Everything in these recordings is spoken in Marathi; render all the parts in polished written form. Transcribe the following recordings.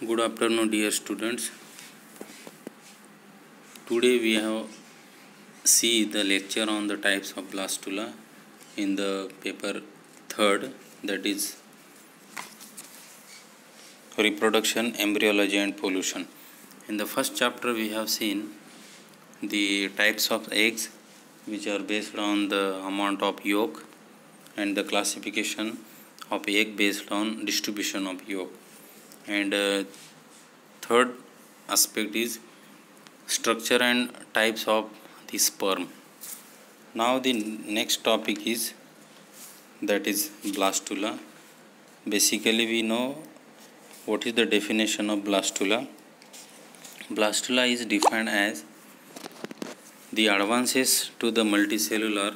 Good afternoon, dear students. Today we have see the lecture on the types of blastula in the paper 3rd, that is reproduction, embryology and pollution. In the first chapter we have seen the types of eggs, which are based on the amount of yolk, and the classification of egg based on distribution of yolk. And third aspect is structure and types of the sperm. Now the next topic is blastula. Basically we know what is the definition of blastula. Blastula is defined as the advances to the multicellular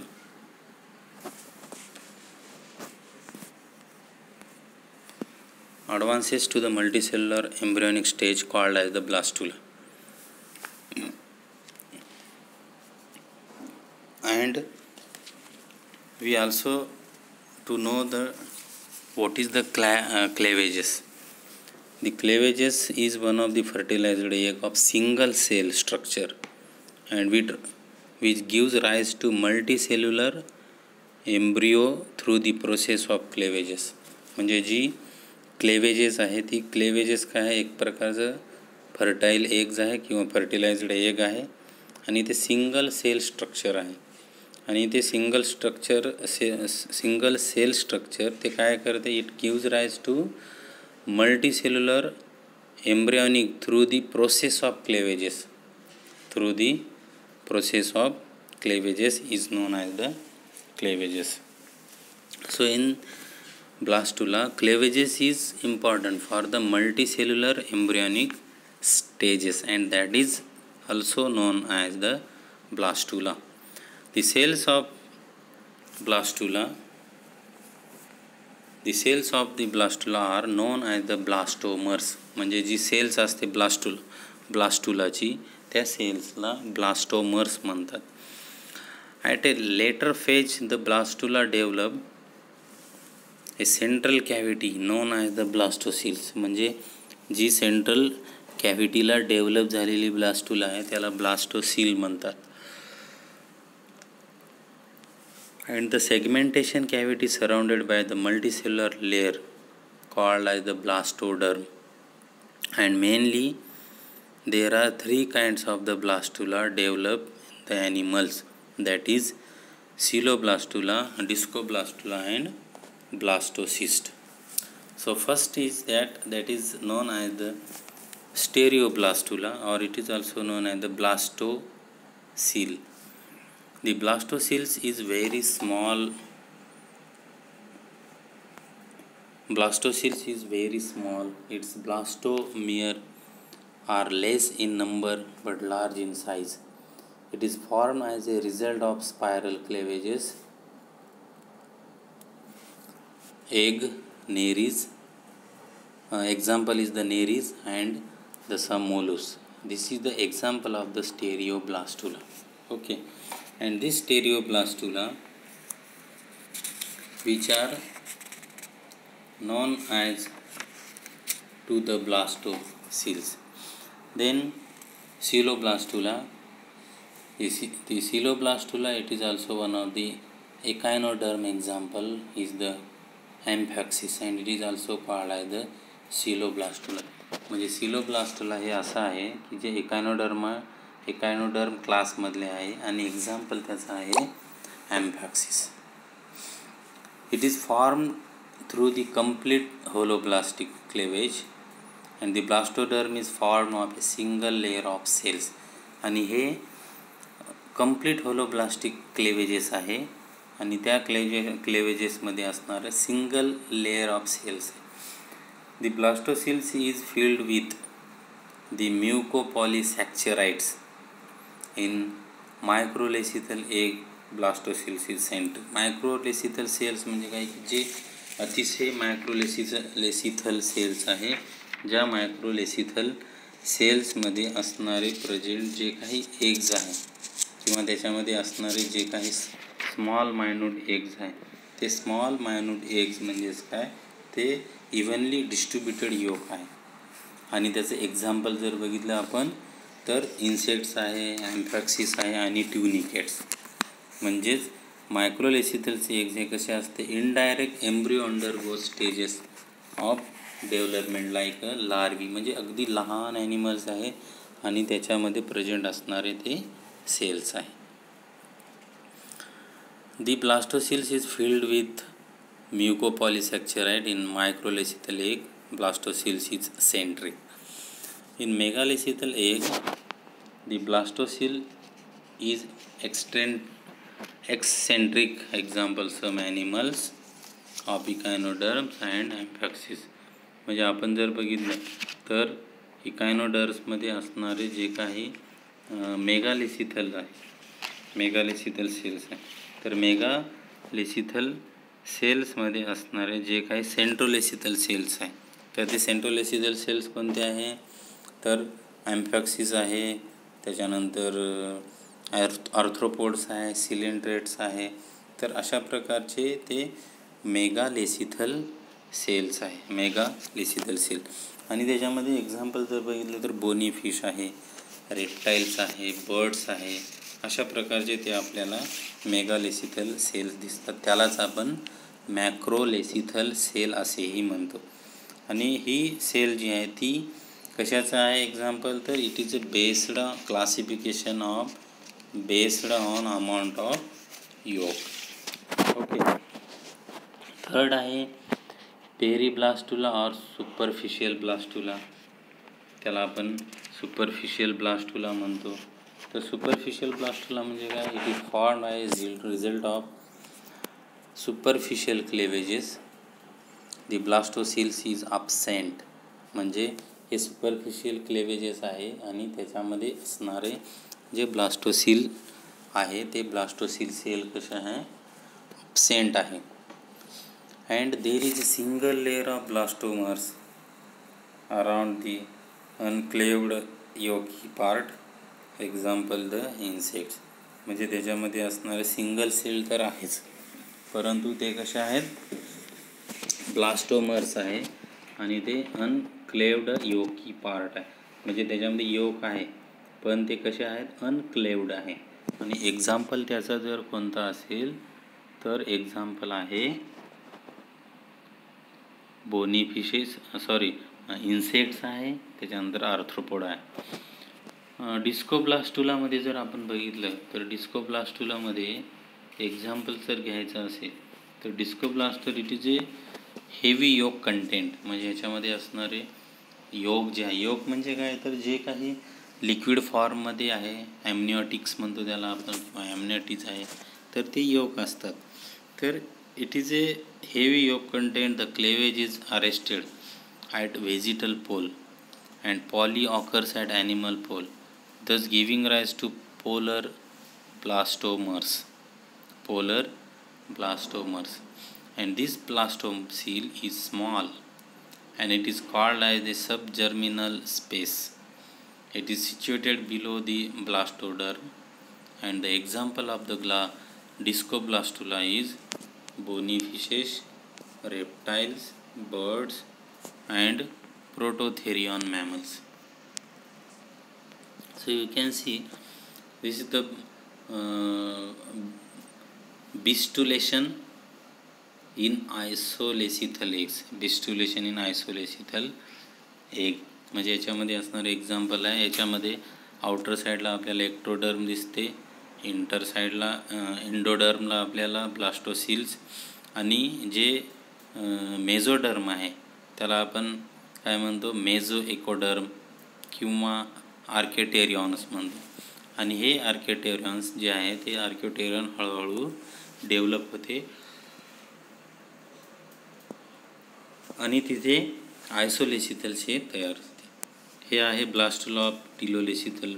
embryonic stage called as the blastula. And we also to know what is the cleavages. The cleavages is one of the fertilized egg of single cell structure, and which gives rise to multicellular embryo through the process of cleavages. म्हणजे जी क्लेवेजेस आहे ती क्लेवेजेस काय आहे, एक प्रकारचं फर्टाईल एग्ज आहे किंवा फर्टिलाइज्ड एग आहे, आणि ते सिंगल सेल स्ट्रक्चर आहे. आणि ते सिंगल सेल स्ट्रक्चर ते काय करते, it gives rise to multicellular embryonic through the process of cleavages. Is known as the cleavages. So in blastula, cleavages is important for the multicellular embryonic stages, and that is also known as the blastula. The cells of the blastula are known as the blastomers. म्हणजे जी सेल्स असते ब्लास्टुलाची त्या सेल्सला ब्लास्टोमर्स म्हणतात. At a later phase, the blastula develop a central cavity known as the blastocells. म्हणजे जी सेंट्रल कॅव्हिटीला डेव्हलप झालेली ब्लास्टुला आहे त्याला ब्लास्टोसील म्हणतात. And the segmentation cavity surrounded by the multicellular layer called as the blastoderm. And mainly there are three kinds of the blastula developed in the animals, that is coeloblastula, discoblastula and blastocyst. So first is that is known as the stereoblastula, or it is also known as the blastocele. The blastoceles is very small. Its blastomere are less in number but large in size. It is formed as a result of spiral cleavages, egg, nares. Example is the nares and the some mollusks. This is the example of the stereoblastula. Okay, and this stereoblastula, which are known as to the blastoceles. Then coeloblastula. The coeloblastula, it is also one of the echinoderm. Example is the amphiaxis, and it is also called as the coeloblastula. म्हणजे coeloblastula हे असं आहे की जे एकायनोडर्म क्लासमधले आहे, आणि एक्झाम्पल त्याचं आहे amphiaxis. It is formed through the complete holoblastic cleavage, and the blastoderm is formed of a single layer of cells. आणि हे कंप्लीट होलोब्लास्टिक क्लेवेजेस आहे, आणि त्या क्लेवेजेसमध्ये असणारं single layer of cells. The blastocoels is filled with the mucopolysaccharides in microlecithal egg. Blastocoels is sent. Microlecithal cells म्हणजे काय, जे अतिशय मायक्रोलेसिथल सेल्स आहे, ज्या मायक्रोलेसिथल सेल्समध्ये असणारे प्रेझेंट जे काही एग्ज आहे किंवा त्याच्यामध्ये असणारे जे काही स्मॉल मायन्यूट एग्ज आहे, ते स्मॉल मायन्यूट एग्ज म्हणजेच काय, ते इव्हनली डिस्ट्रीब्युटेड योक आहे. आणि त्याचं एक्झाम्पल जर बघितलं आपण तर इन्सेक्ट्स आहे, ॲम्फॅक्सिस आहे आणि ट्युनिकेट्स. म्हणजेच मायक्रोलेसिथलचे एग्ज हे कसे असते, indirect embryo undergoes stages of development like a larvae, म्हणजे अगदी लहान ॲनिमल्स आहे आणि त्याच्यामध्ये प्रेझेंट असणारे ते सेल्स आहे. The blastocoels is filled with mucopolysaccharides in microlecital egg. Blastocells is centric. In megalecital egg, the blastocyst is eccentric. Example some animals of echinoderms and amphioxus. म्हणजे आपण जर बघितलं तर इकायनोडर्म्समध्ये असणारे जे काही मेगालिसिथल आहे, मेगालिसिथल सेल्स आहे, तर मेगालिसिथल सेल्समध्ये असणारे जे काही सेंट्रोलेसिथल सेल्स आहे, तर ते सेंट्रोलेसिथल सेल्स कोणते आहे, तर ॲम्फॅक्सिस आहे, त्याच्यानंतर आर्थ्रोपोड्स आहे, सिलेंड्रेट्स आहे. तर अशा प्रकारचे ते मेगालेसिथल सेल्स आहे, मेगालेसिथल सेल. आणि त्याच्यामध्ये एक्झाम्पल जर बघितलं तर बोनी फिश आहे, रेप्टाईल्स आहे, बर्ड्स आहे, अशा प्रकारचे ते आपल्याला मेगालेसिथल सेल्स दिसतात. त्यालाच आपण मॅक्रोलेसिथल सेल असेही म्हणतो. आणि ही सेल जी आहे ती कशाचं आहे एक्झाम्पल, तर it is based classification of based on amount of yolk. Okay. Third आहे पेरीब्लास्टुला और सुपरफिशियल ब्लास्टुला. त्याला आपण सुपरफिशियल ब्लास्टुला म्हणतो. तर सुपरफिशियल ब्लास्टुला म्हणजे काय, it is formed as result of superficial cleavages. The blastocoels is absent. म्हणजे हे सुपरफिशियल क्लेवेजेस आहे आणि त्याच्यामध्ये असणारे जे ब्लास्टोसिल आहे ते ब्लास्टोसिल सेल कसे आहे, absent आहे. And there is a single layer of blastomeres around the uncleaved yolky part. Example the insects. म्हणजे त्याच्यामध्ये असणारे सिंगल सेल तर आहेच, परंतु ते कसे आहेत, ब्लास्टोमर्स आहे आणि ते अनक्लेव्ड योकी पार्ट आहे. म्हणजे त्याच्यामध्ये योक आहे पण ते कसे आहेत, अनक्लेव्ड आहे. आणि एक्झाम्पल त्याचा जर कोणता असेल तर एक्झाम्पल आहे बोनी फिशेस, इन्सेक्ट्स आहे, त्याच्यानंतर आर्थ्रोपोड आहे. डिस्कोब्लास्टुलामध्ये जर आपण बघितलं तर डिस्कोब्लास्टुलामध्ये एक्झाम्पल जर घ्यायचं असेल तर discoblastula it is a heavy yolk content. म्हणजे ह्याच्यामध्ये असणारे योक जे आहे, योक म्हणजे काय, तर जे काही लिक्विड फॉर्ममध्ये आहे, ॲम्निओटिक्स म्हणतो त्याला आपण, किंवा ॲम्निओटिक्स आहे, तर ते योक असतात. तर it is a heavy yolk content. The cleavage is arrested at vegetal pole and poly occurs at animal pole, thus giving rise to polar blastomers. And this blastocele is small and it is called as the subgerminal space. It is situated below the blastoderm, and the example of the discoblastula is bony fishes, reptiles, birds and prototherian mammals. So you can see this is the bistulation in isolecital eggs. Bistulation in isolecital egg म्हणजे याच्यामध्ये असणारे एक्झाम्पल आहे. याच्यामध्ये आउटर साईडला आपल्याला एक्टोडर्म दिसते, इंटर साईडला इंडोडर्मला आपल्याला ब्लास्टोसिल्स, आणि जे मेझोडर्म आहे त्याला आपण काय म्हणतो, मेझो एकोडर्म किंवा आर्केटेरियॉन्स म्हणतो. आणि हे आर्केटेरियॉन्स जे आहे ते आर्केटेरियन हळूहळू डेव्हलप होते आणि तिथे आयसोलेसिथल से तयार होते. हे आहे ब्लास्टुला ऑफ टिलोलेसिथल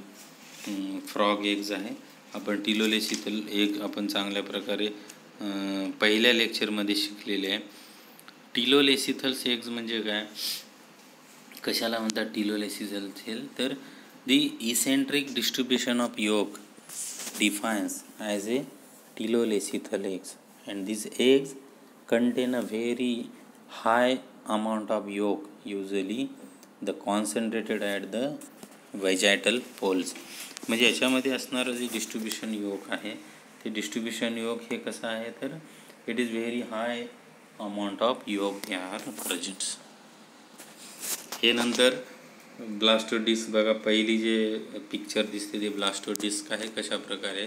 फ्रॉग एग्ज आहे. आपण टिलोलेसिथल एग आपण चांगल्या प्रकारे पहिल्या लेक्चरमध्ये शिकलेले आहे. टिलोलेसिथल एग्ज म्हणजे काय, कशाला म्हणतात टिलोलेसिथल सेल, तर the eccentric distribution of yolk defines as a tilolecithal eggs, and these eggs contain a very high amount of yolk, usually the concentrated at the vegetal poles. म्हणजे याच्यामध्ये असणारं जे डिस्ट्रीब्युशन योग आहे ते डिस्ट्रीब्युशन योग हे कसं आहे तर it is very high amount of योग आर प्रेझेंट्स. हे नंतर ब्लास्टोडिस्क बघा, पहिली जे पिक्चर दिसते ते ब्लास्टोडिस्क आहे कशा प्रकारे,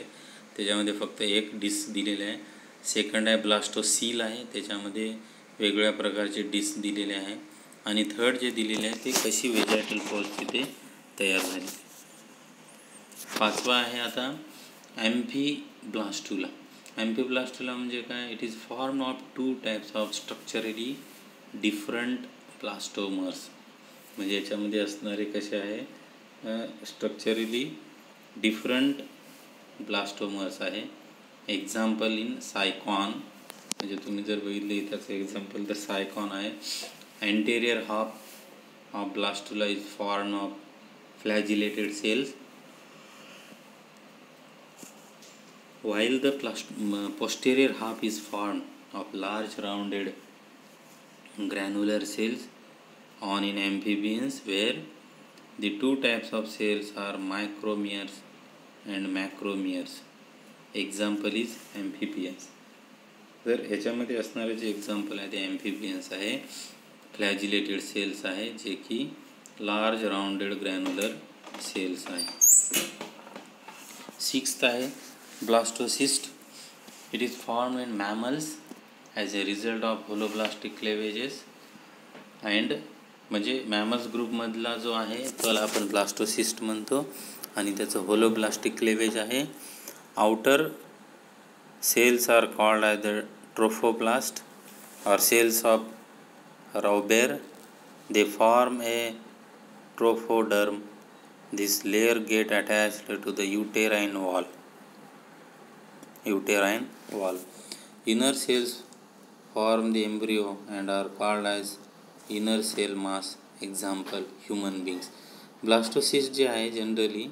त्याच्यामध्ये फक्त एक डिस्क दिलेलं आहे. सेकंड आहे ब्लास्टोसील आहे, त्याच्यामध्ये वेगवेगळ्या प्रकारचे डिस्क दिलेले आहे. आणि थर्ड जे दिलेले आहे ते कशी वेजायटल पोल्स तिथे तयार झाली. पाचवा आहे आता ॲम्फीब्लास्टुला. ॲम्फीब्लास्टुला म्हणजे काय, it is form of 2 types of structurally different blastomeres. म्हणजे याच्यामध्ये असणारे कसे आहे स्ट्रक्चरली डिफरंट ब्लास्टोमर्स आहे. एक्झाम्पल इन सायकॉन, म्हणजे तुम्ही जर बघितले त्याचं एक्झाम्पल तर सायकॉन आहे. Anterior half of blastula is form of flagellated cells, while the posterior half is formed of large rounded granular cells on in amphibians, where the 2 types of cells are micromeres and macromeres. Example is amphibians. जर याच्यामध्ये असणारे जे एक्झाम्पल आहे ते ॲम्फिबियन्स आहे, फ्लॅजिलेटेड सेल्स आहे जे की लार्ज राउंडेड ग्रॅन्युलर सेल्स आहे. 6th आहे blastocyst. It is form in mammals as a result of holoblastic cleavages and, म्हणजे मॅमल्स ग्रुपमधला जो आहे त्याला आपण ब्लास्टोसिस्ट म्हणतो आणि त्याचं होलोब्लास्टिक क्लेवेज आहे. Outer cells are called as the trophoblast or cells of Rauber. They form a trophoderm. This layer get attached to the uterine wall. Inner cells form the embryo and are called as inner cell mass. Example human beings. Blastocyst जे आहे जनरली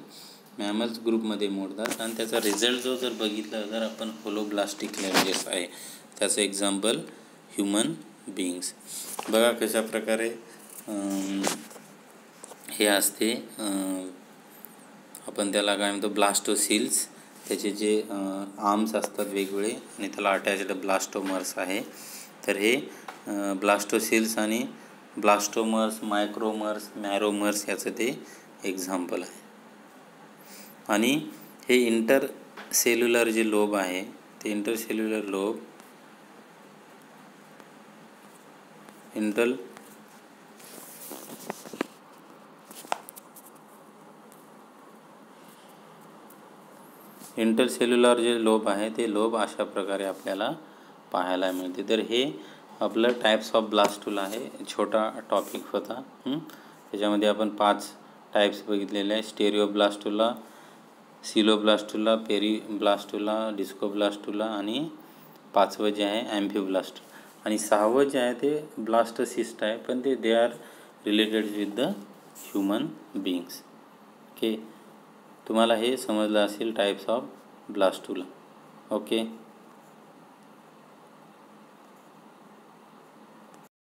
मॅमल्स ग्रुपमध्ये मोडतात आणि त्याचा रिझल्ट जो जर बघितला जर आपण होलोब्लास्टिक क्लेवेजेस आहे, त्याचं एक्झाम्पल ह्युमन बीइंग्स. बघा कशा प्रकारे हे असते, आपण त्याला काय म्हणतो ब्लास्टोसिल्स, त्याचे जे आर्म्स असतात वेगवेगळे आणि त्याला अटॅच्ड ब्लास्टोमर्स आहे. तर हे ब्लास्टोसिल्स आणि ब्लास्टोमर्स, मायक्रोमर्स, मॅरोमर्स याचं ते एक्झाम्पल आहे. आणि हे इंटरसेल्युलर जे लोब आहे ते इंटरसेल्युलर लोब इंटरसेल्युलर जे लोब आहे ते लोब अशा प्रकारे आपल्याला पाहायला मिळते. तर हे आपलं टाईप्स ऑफ ब्लास्टुला आहे, छोटा टॉपिक होता. त्याच्यामध्ये आपण 5 टाईप्स बघितलेले आहे. स्टेरिओब्लास्टुला, सिलोब्लास्टुला, पेरीब्लास्टुला, डिस्कोब्लास्टुला आणि 5वं जे आहे ॲम्फीब्लास्ट. आणि 6वं जे आहे ते ब्लास्टोसिस्ट आहे, पण ते they are related with the human beings. Okay, तुम्हाला हे समजलं असेल टाईप्स ऑफ ब्लास्टुला. ओके.